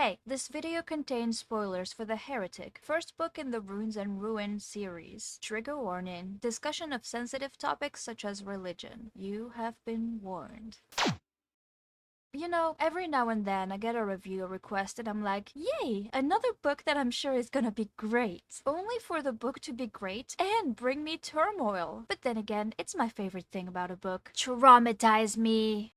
Hey, this video contains spoilers for the Heretic, first book in the Runes and Ruin series. Trigger warning, discussion of sensitive topics such as religion. You have been warned. You know, every now and then I get a review request and I'm like, yay, another book that I'm sure is gonna be great. Only for the book to be great and bring me turmoil. But then again, it's my favorite thing about a book. Traumatize me.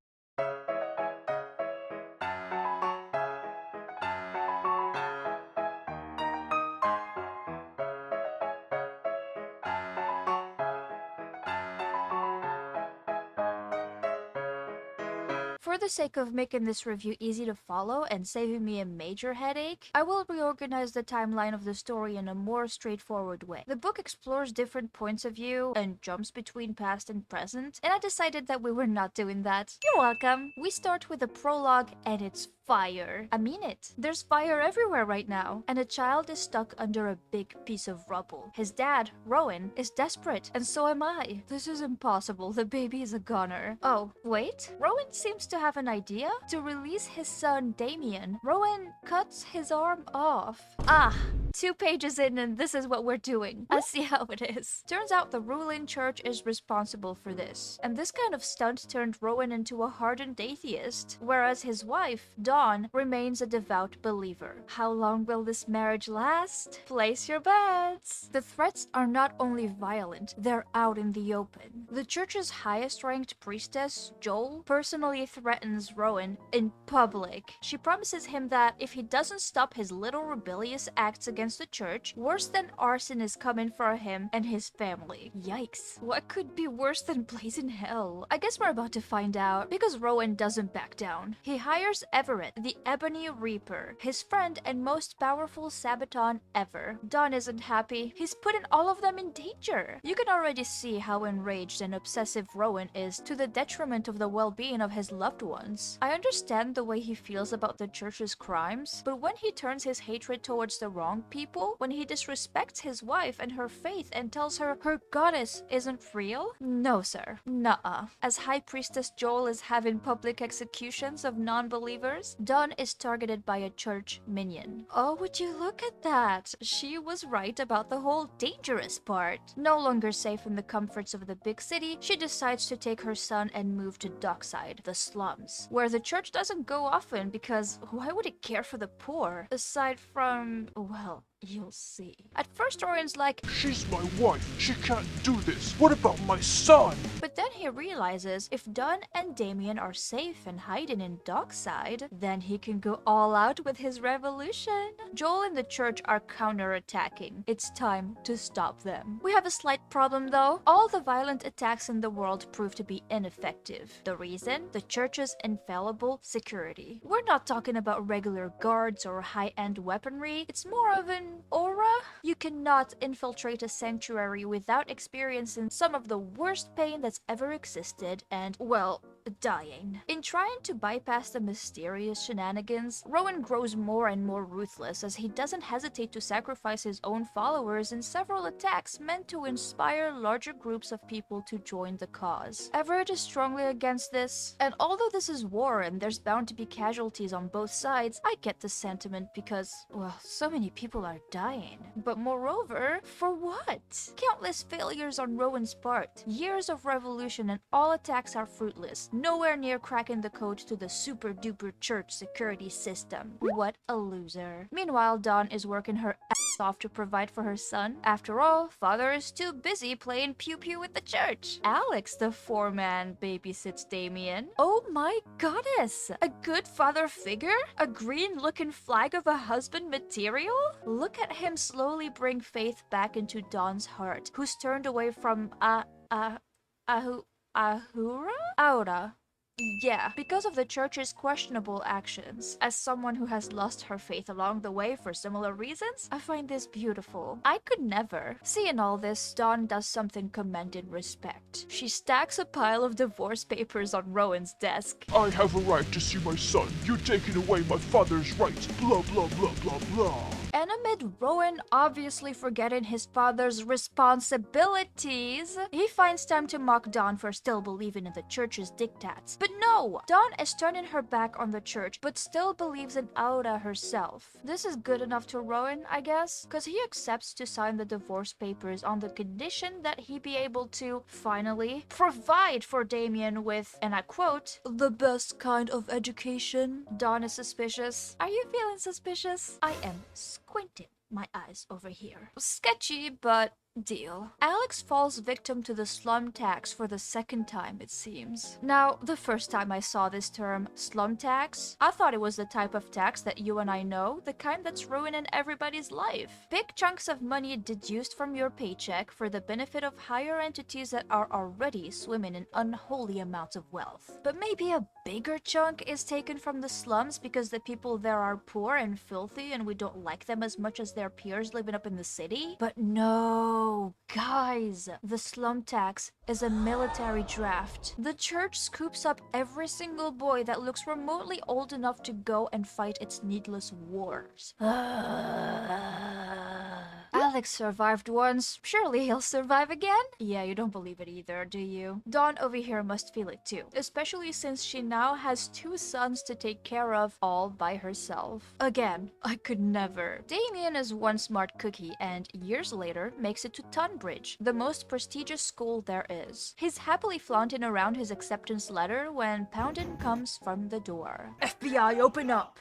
For the sake of making this review easy to follow and saving me a major headache, I will reorganize the timeline of the story in a more straightforward way. The book explores different points of view and jumps between past and present, and I decided that we were not doing that. You're welcome! We start with a prologue and it's fire. I mean it. There's fire everywhere right now, and a child is stuck under a big piece of rubble. His dad, Rowan, is desperate, and so am I. This is impossible. The baby is a goner. Oh, wait. Rowan seems to have an idea to release his son, Damien. Rowan cuts his arm off. 2 pages in and this is what we're doing. I see how it is. Turns out the ruling church is responsible for this. And this kind of stunt turned Rowan into a hardened atheist, whereas his wife, Dawn, remains a devout believer. How long will this marriage last? Place your bets. The threats are not only violent, they're out in the open. The church's highest ranked priestess, Joel, personally threatens Rowan in public. She promises him that if he doesn't stop his little rebellious acts against the church, worse than arson is coming for him and his family. Yikes. What could be worse than blazing hell? I guess we're about to find out, because Rowan doesn't back down. He hires Everett, the Ebony Reaper, his friend and most powerful Sabaton ever. Dawn isn't happy. He's putting all of them in danger. You can already see how enraged and obsessive Rowan is, to the detriment of the well-being of his loved ones. I understand the way he feels about the church's crimes, but when he turns his hatred towards the wrong people, when he disrespects his wife and her faith and tells her her goddess isn't real? No, sir. Nuh-uh. As High Priestess Joel is having public executions of non-believers, Dawn is targeted by a church minion. Oh, would you look at that? She was right about the whole dangerous part. No longer safe in the comforts of the big city, she decides to take her son and move to Dockside, the slums, where the church doesn't go often because why would it care for the poor? Aside from, well, you'll see. At first, Orion's like, she's my wife. She can't do this. What about my son? But then he realizes if Dawn and Damien are safe and hiding in Dockside, then he can go all out with his revolution. Joel and the church are counterattacking. It's time to stop them. We have a slight problem though. All the violent attacks in the world prove to be ineffective. The reason? The church's infallible security. We're not talking about regular guards or high-end weaponry. It's more of an aura? You cannot infiltrate a sanctuary without experiencing some of the worst pain that's ever existed and, well, dying. In trying to bypass the mysterious shenanigans, Rowan grows more and more ruthless as he doesn't hesitate to sacrifice his own followers in several attacks meant to inspire larger groups of people to join the cause. Everett is strongly against this, and although this is war and there's bound to be casualties on both sides, I get the sentiment because, well, so many people are dying. But moreover, for what? Countless failures on Rowan's part, years of revolution, and all attacks are fruitless. Nowhere near cracking the code to the super-duper church security system. What a loser. Meanwhile, Dawn is working her ass off to provide for her son. After all, father is too busy playing pew-pew with the church. Alex, the foreman, babysits Damien. Oh my goddess! A good father figure? A green-looking flag of a husband material? Look at him slowly bring faith back into Dawn's heart, who's turned away from Ahura? Aura. Yeah, because of the church's questionable actions. As someone who has lost her faith along the way for similar reasons, I find this beautiful. I could never. Seeing all this, Dawn does something commending respect. She stacks a pile of divorce papers on Rowan's desk. I have a right to see my son. You're taking away my father's rights. Blah, blah, blah, blah, blah. And amid Rowan obviously forgetting his father's responsibilities, he finds time to mock Dawn for still believing in the church's diktats. But no! Dawn is turning her back on the church, but still believes in Aura herself. This is good enough to Rowan, I guess, because he accepts to sign the divorce papers on the condition that he be able to, finally, provide for Damien with, and I quote, "the best kind of education." Dawn is suspicious. Are you feeling suspicious? I am squinting my eyes over here. Sketchy, but deal. Alex falls victim to the slum tax for the second time, it seems. Now, the first time I saw this term, slum tax, I thought it was the type of tax that you and I know, the kind that's ruining everybody's life. Big chunks of money deduced from your paycheck for the benefit of higher entities that are already swimming in unholy amounts of wealth. But maybe a bigger chunk is taken from the slums because the people there are poor and filthy and we don't like them as much as their peers living up in the city? But no, guys, the slum tax is a military draft. The church scoops up every single boy that looks remotely old enough to go and fight its needless wars. Alex survived once. Surely he'll survive again? Yeah, you don't believe it either, do you? Dawn over here must feel it too, especially since she now has 2 sons to take care of all by herself. Again, I could never. Damien is one smart cookie and years later makes it to Tunbridge, the most prestigious school there is. He's happily flaunting around his acceptance letter when pounding comes from the door. FBI, open up!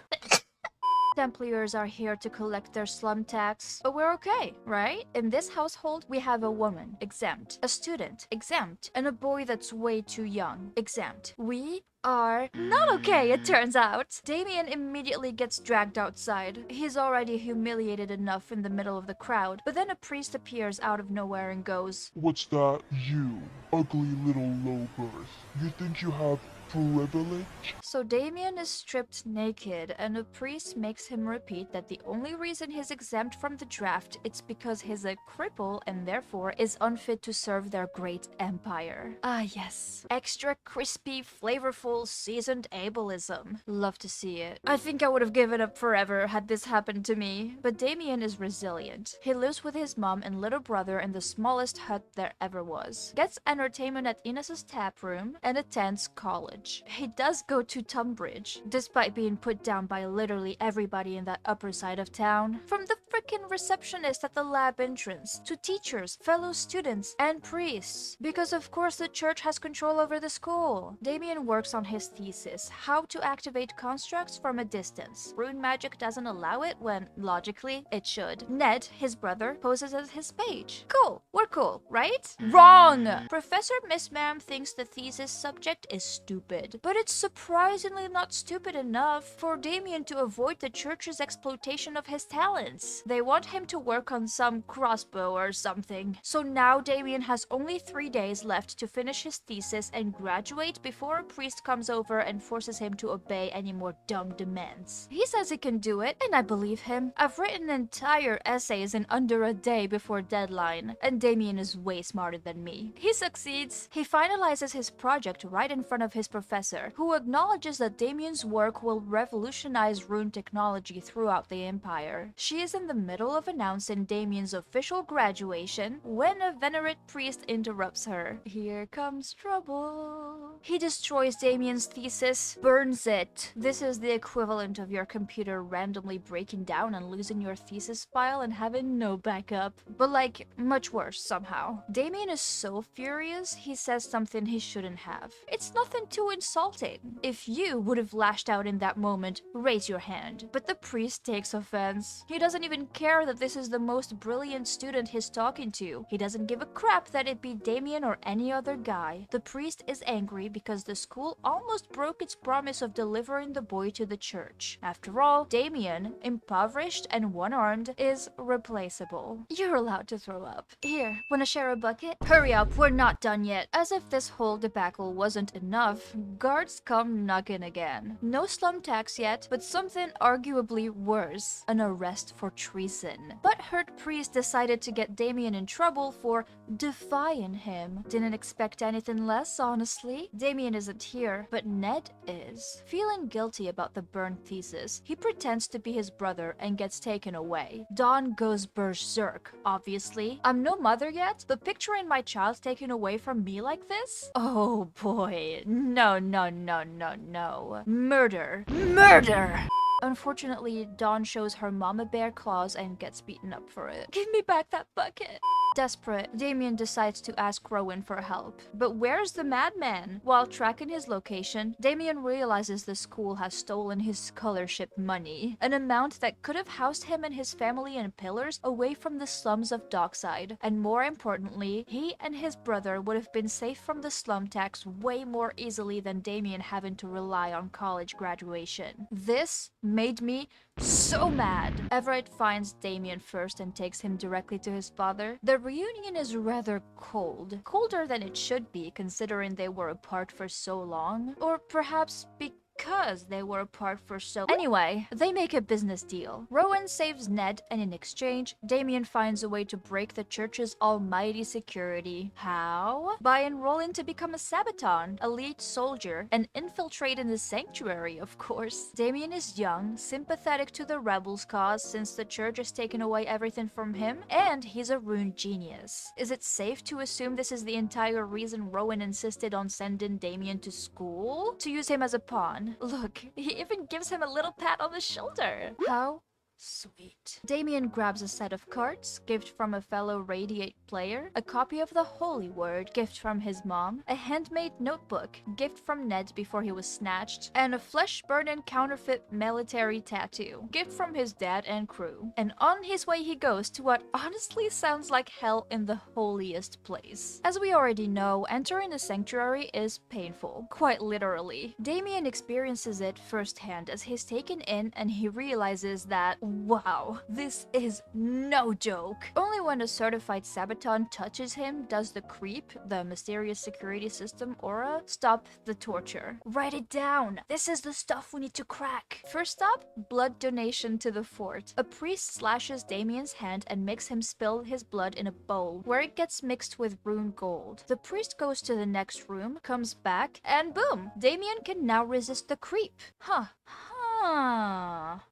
Templiers are here to collect their slum tax, but we're okay, right? In this household, we have a woman, exempt, a student, exempt, and a boy that's way too young, exempt. We are not okay, it turns out. Damien immediately gets dragged outside. He's already humiliated enough in the middle of the crowd, but then a priest appears out of nowhere and goes, What's that? You, ugly little low birth. You think you have privilege? So Damien is stripped naked, and a priest makes him repeat that the only reason he's exempt from the draft is because he's a cripple and therefore is unfit to serve their great empire. Ah yes, extra crispy, flavorful, seasoned ableism. Love to see it. I think I would have given up forever had this happened to me. But Damien is resilient. He lives with his mom and little brother in the smallest hut there ever was, gets entertainment at Inez's tap room, and attends college. He does go to Tunbridge, despite being put down by literally everybody in that upper side of town. From the freaking receptionist at the lab entrance, to teachers, fellow students, and priests. Because of course the church has control over the school. Damien works on his thesis, how to activate constructs from a distance. Rune magic doesn't allow it when, logically, it should. Ned, his brother, poses as his page. Cool, we're cool, right? Wrong! Professor Miss Ma'am thinks the thesis subject is stupid. But it's surprisingly not stupid enough for Damien to avoid the church's exploitation of his talents. They want him to work on some crossbow or something. So now Damien has only 3 days left to finish his thesis and graduate before a priest comes over and forces him to obey any more dumb demands. He says he can do it, and I believe him. I've written entire essays in under a day before deadline, and Damien is way smarter than me. He succeeds. He finalizes his project right in front of his professor, who acknowledges that Damien's work will revolutionize rune technology throughout the Empire. She is in the middle of announcing Damien's official graduation when a venerate priest interrupts her. Here comes trouble. He destroys Damien's thesis, burns it. This is the equivalent of your computer randomly breaking down and losing your thesis file and having no backup. But like, much worse somehow. Damien is so furious, he says something he shouldn't have. It's nothing too insulting. If you would have lashed out in that moment, raise your hand. But the priest takes offense. He doesn't even care that this is the most brilliant student he's talking to. He doesn't give a crap that it be Damien or any other guy. The priest is angry because the school almost broke its promise of delivering the boy to the church. After all, Damien, impoverished and one-armed, is replaceable. You're allowed to throw up. Here, wanna share a bucket? Hurry up, we're not done yet. As if this whole debacle wasn't enough, Guards come knocking again. No slum tax yet, but something arguably worse, an arrest for treason. Butthurt priest decided to get Damien in trouble for defying him. Didn't expect anything less, honestly. Damien isn't here, but Ned is. Feeling guilty about the burned thesis, he pretends to be his brother and gets taken away. Dawn goes berserk, obviously. I'm no mother yet, but picturing my child taken away from me like this? Oh boy. No, no, no, no, no. Murder. Murder! Unfortunately, Dawn shows her mama bear claws and gets beaten up for it. Give me back that bucket! Desperate, Damien decides to ask Rowan for help. But where's the madman? While tracking his location, Damien realizes the school has stolen his scholarship money, an amount that could have housed him and his family in pillars away from the slums of Dockside. And more importantly, he and his brother would have been safe from the slum tax way more easily than Damien having to rely on college graduation. This made me so mad. Everett finds Damien first and takes him directly to his father. The reunion is rather cold. Colder than it should be considering they were apart for so long. Or perhaps because they were apart for so... Anyway, they make a business deal. Rowan saves Ned, and in exchange, Damien finds a way to break the church's almighty security. How? By enrolling to become a Sabaton, elite soldier, and infiltrating the sanctuary, of course. Damien is young, sympathetic to the rebels' cause since the church has taken away everything from him, and he's a rune genius. Is it safe to assume this is the entire reason Rowan insisted on sending Damien to school? To use him as a pawn. Look, he even gives him a little pat on the shoulder. How sweet. Damien grabs a set of cards, gift from a fellow Radiate player, a copy of the Holy Word, gift from his mom, a handmade notebook, gift from Ned before he was snatched, and a flesh-burning counterfeit military tattoo, gift from his dad and crew. And on his way he goes to what honestly sounds like hell in the holiest place. As we already know, entering the sanctuary is painful, quite literally. Damien experiences it firsthand as he's taken in and he realizes that wow, this is no joke. Only when a certified Sabaton touches him does the creep, the mysterious security system aura, stop the torture. Write it down. This is the stuff we need to crack. First stop, blood donation to the fort. A priest slashes Damien's hand and makes him spill his blood in a bowl, where it gets mixed with rune gold. The priest goes to the next room, comes back, and boom! Damien can now resist the creep.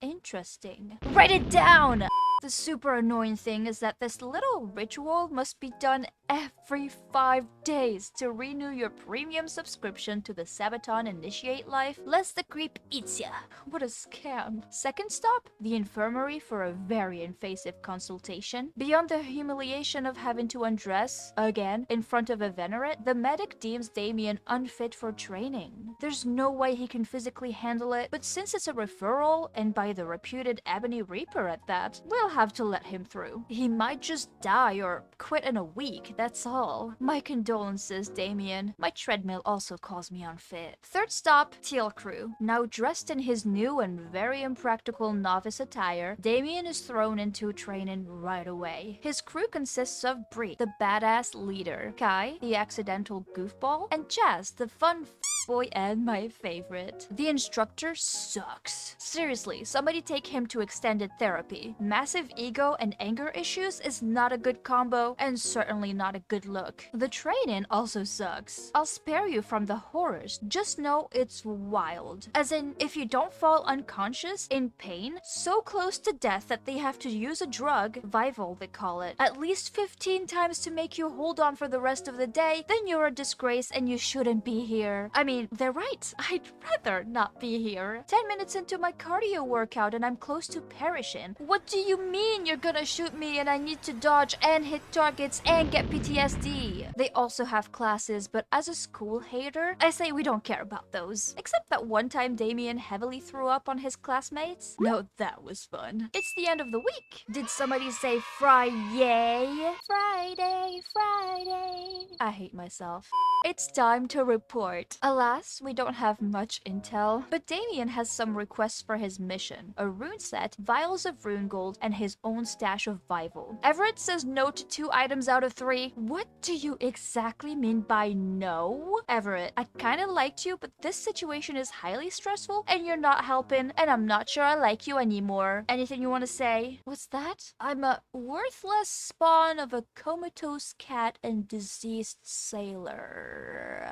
Interesting. Write it down! The super annoying thing is that this little ritual must be done every 5 days to renew your premium subscription to the Sabaton Initiate life, lest the creep eats ya. What a scam. Second stop, the infirmary for a very invasive consultation. Beyond the humiliation of having to undress, again, in front of a venerate, the medic deems Damien unfit for training. There's no way he can physically handle it, but since it's a referral, and by the reputed Ebony Reaper at that, we'll have to let him through. He might just die or quit in a week, that's all. My condolences, Damien. My treadmill also calls me unfit. Third stop, Teal Crew. Now dressed in his new and very impractical novice attire, Damien is thrown into training right away. His crew consists of Bree, the badass leader, Kai, the accidental goofball, and Jazz, the fun boy and my favorite. The instructor sucks. Seriously, somebody take him to extended therapy. Massive ego and anger issues is not a good combo, and certainly not a good look. The training also sucks. I'll spare you from the horrors, just know it's wild. As in, if you don't fall unconscious, in pain, so close to death that they have to use a drug, Vival they call it, at least 15 times to make you hold on for the rest of the day, then you're a disgrace and you shouldn't be here. I mean, they're right. I'd rather not be here. 10 minutes into my cardio workout and I'm close to perishing. What do you mean you're gonna shoot me and I need to dodge and hit targets and get PTSD? They also have classes, but as a school hater, I say we don't care about those. Except that one time Damien heavily threw up on his classmates. No, that was fun. It's the end of the week. Did somebody say Friday? Friday, Friday. I hate myself. It's time to report. Alas, we don't have much intel, but Damien has some requests for his mission. A rune set, vials of rune gold, and his own stash of Vival. Everett says no to 2 items out of 3. me, what do you exactly mean by no? Everett, I kinda liked you, but this situation is highly stressful and you're not helping, and I'm not sure I like you anymore. Anything you want to say? What's that? I'm a worthless spawn of a comatose cat and diseased sailor.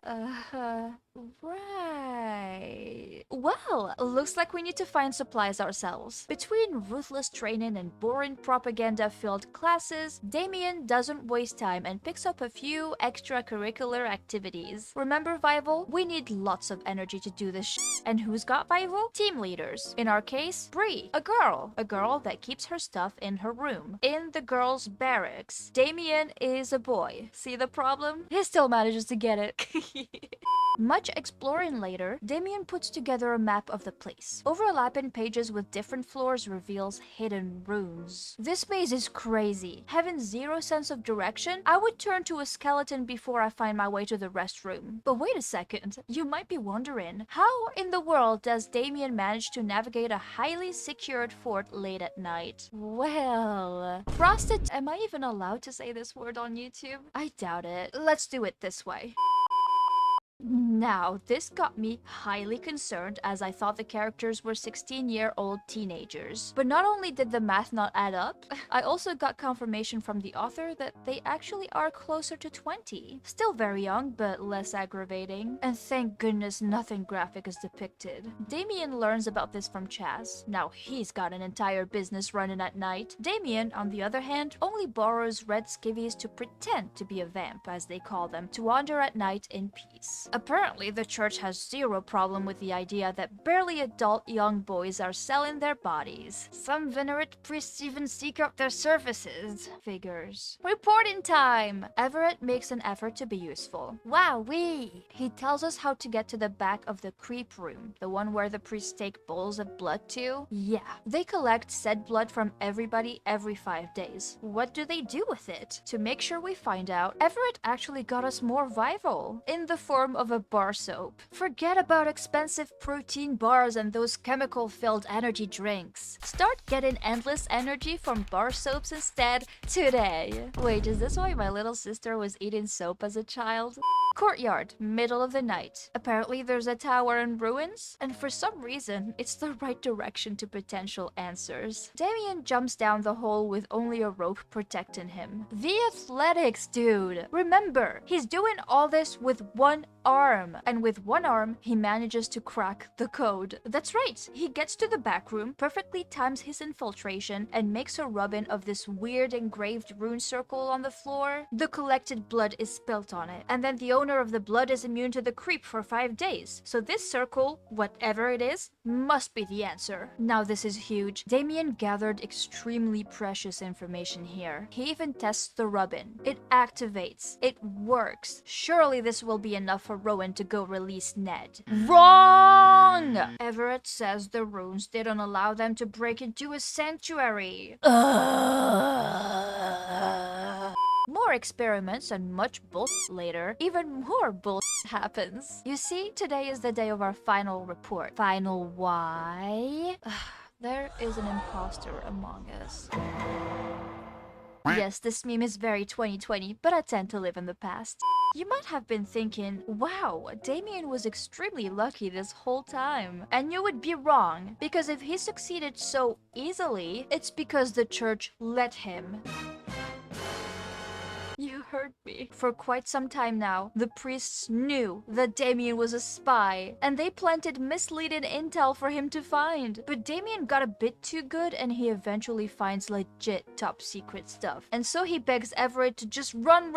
Right. Well, looks like we need to find supplies ourselves. Between ruthless training and boring propaganda-filled classes, Damien doesn't waste time and picks up a few extracurricular activities. Remember Vival? We need lots of energy to do this And who's got Vival? Team leaders. In our case, Bree, a girl. A girl that keeps her stuff in her room. In the girls' barracks. Damien is a boy. See the problem? He still manages to get it. Much exploring later, Damien puts together a map of the place. Overlapping pages with different floors reveals hidden runes. This maze is crazy. Having zero sense of direction, I would turn to a skeleton before I find my way to the restroom. But wait a second, you might be wondering, how in the world does Damien manage to navigate a highly secured fort late at night? Well, frosted... Am I even allowed to say this word on YouTube? I doubt it. Let's do it this way. Now, this got me highly concerned as I thought the characters were 16-year-old teenagers. But not only did the math not add up, I also got confirmation from the author that they actually are closer to 20. Still very young, but less aggravating. And thank goodness nothing graphic is depicted. Damien learns about this from Chaz. Now he's got an entire business running at night. Damien, on the other hand, only borrows red skivvies to pretend to be a vamp, as they call them, to wander at night in peace. Apparently, the church has zero problem with the idea that barely adult young boys are selling their bodies. Some venerate priests even seek out their services. Figures. Reporting time! Everett makes an effort to be useful. Wowee! He tells us how to get to the back of the creep room, the one where the priests take bowls of blood to. Yeah, they collect said blood from everybody every 5 days. What do they do with it? To make sure we find out, Everett actually got us more Vival, in the form of a bar soap. Forget about expensive protein bars and those chemical-filled energy drinks. Start getting endless energy from bar soaps instead today. Wait, is this why my little sister was eating soap as a child? Courtyard, middle of the night. Apparently there's a tower in ruins, and for some reason, it's the right direction to potential answers. Damien jumps down the hole with only a rope protecting him. The athletics, dude! Remember, he's doing all this with one arm, and with one arm, he manages to crack the code. That's right, he gets to the back room, perfectly times his infiltration, and makes a rubbing of this weird engraved rune circle on the floor. The collected blood is spilt on it, and then the owner of the blood is immune to the creep for 5 days. So this circle, whatever it is, must be the answer. Now this is huge. Damien gathered extremely precious information here. He even tests the rubbin. It activates. It works. Surely this will be enough for Rowan to go release Ned. Wrong! Everett says the runes didn't allow them to break into a sanctuary. More experiments and much bullshit later, even more bullshit happens. You see, today is the day of our final report. Final why? There is an imposter among us. Yes, this meme is very 2020, but I tend to live in the past. You might have been thinking, wow, Damien was extremely lucky this whole time. And you would be wrong, because if he succeeded so easily, it's because the church let him. You heard me. For quite some time now, the priests knew that Damien was a spy, and they planted misleading intel for him to find. But Damien got a bit too good, and he eventually finds legit top secret stuff. And so he begs Everett to just run,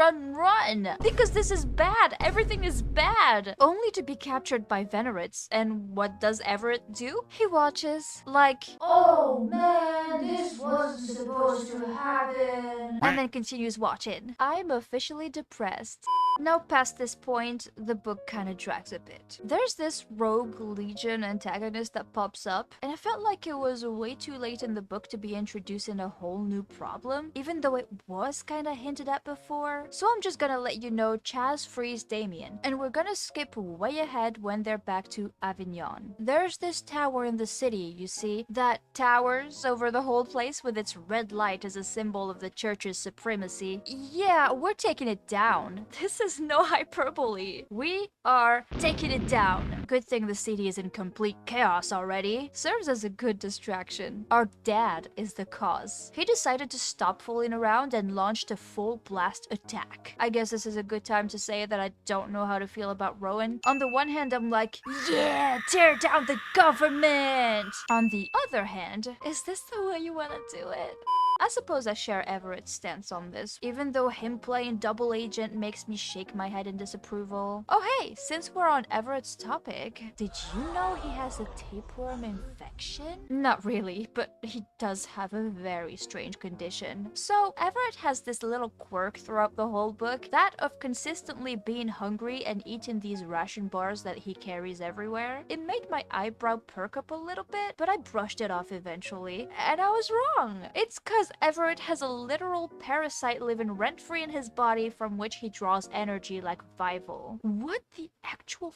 because this is bad. Everything is bad. Only to be captured by venerates. And what does Everett do? He watches, like, oh man, this wasn't supposed to happen. And then continues watching. I'm officially depressed. Now, past this point, the book kinda drags a bit. There's this rogue legion antagonist that pops up, and I felt like it was way too late in the book to be introducing a whole new problem, even though it was kinda hinted at before. So I'm just gonna let you know Chaz frees Damien, and we're gonna skip way ahead when they're back to Avignon. There's this tower in the city, you see, that towers over the whole place with its red light as a symbol of the church's supremacy. Yeah, we're taking it down. This is no hyperbole. We are taking it down. Good thing the city is in complete chaos already. Serves as a good distraction. Our dad is the cause. He decided to stop fooling around and launched a full blast attack. I guess this is a good time to say that I don't know how to feel about Rowan. On the one hand, I'm like, yeah, tear down the government. On the other hand, is this the way you want to do it? I suppose I share Everett's stance on this, even though him playing double agent makes me shake my head in disapproval. Oh hey, since we're on Everett's topic, did you know he has a tapeworm infection? Not really, but he does have a very strange condition. So Everett has this little quirk throughout the whole book, that of consistently being hungry and eating these ration bars that he carries everywhere. It made my eyebrow perk up a little bit, but I brushed it off eventually, and I was wrong. It's cause Everett has a literal parasite living rent-free in his body from which he draws energy like Vival. What the actual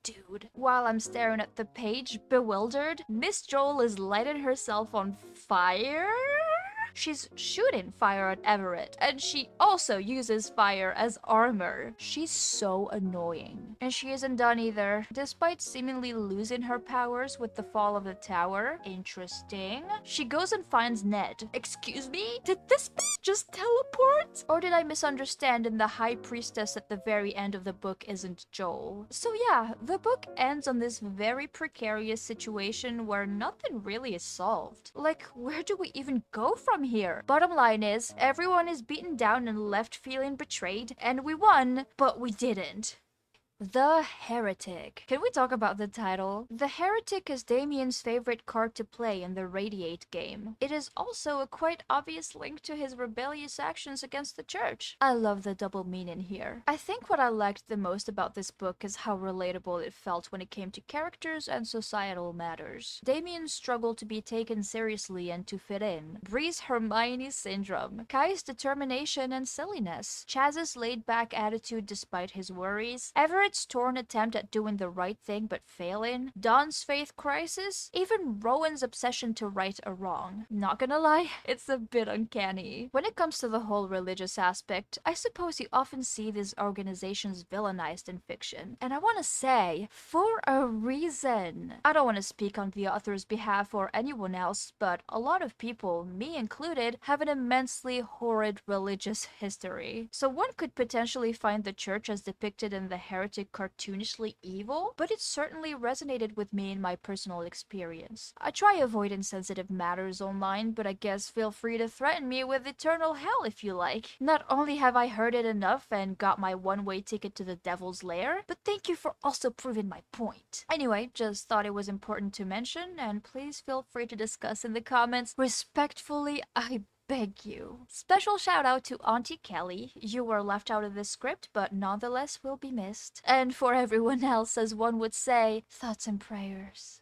dude? While I'm staring at the page, bewildered, Miss Joel is lighting herself on fire? She's shooting fire at Everett, and she also uses fire as armor. She's so annoying. And she isn't done either. Despite seemingly losing her powers with the fall of the tower, interesting, she goes and finds Ned. Excuse me? Did this just teleport? Or did I misunderstand and the High Priestess at the very end of the book isn't Joel? So yeah, the book ends on this very precarious situation where nothing really is solved. Like, where do we even go from here? Bottom line is, everyone is beaten down and left feeling betrayed, and we won, but we didn't. The Heretic. Can we talk about the title? The Heretic is Damien's favorite card to play in the Radiate game. It is also a quite obvious link to his rebellious actions against the church. I love the double meaning here. I think what I liked the most about this book is how relatable it felt when it came to characters and societal matters. Damien's struggle to be taken seriously and to fit in, Bree's Hermione syndrome, Kai's determination and silliness, Chaz's laid-back attitude despite his worries, Everett's torn attempt at doing the right thing but failing, Dawn's faith crisis, even Rowan's obsession to right a wrong. Not gonna lie, it's a bit uncanny. When it comes to the whole religious aspect, I suppose you often see these organizations villainized in fiction. And I want to say, for a reason. I don't want to speak on the author's behalf or anyone else, but a lot of people, me included, have an immensely horrid religious history. So one could potentially find the church as depicted in the Heretic cartoonishly evil, but it certainly resonated with me in my personal experience. I try avoiding sensitive matters online, but I guess feel free to threaten me with eternal hell if you like. Not only have I heard it enough and got my one-way ticket to the devil's lair, but thank you for also proving my point. Anyway, just thought it was important to mention, and please feel free to discuss in the comments. Respectfully, I beg you. Special shout out to Auntie Kelly. You were left out of this script, but nonetheless will be missed. And for everyone else, as one would say, thoughts and prayers.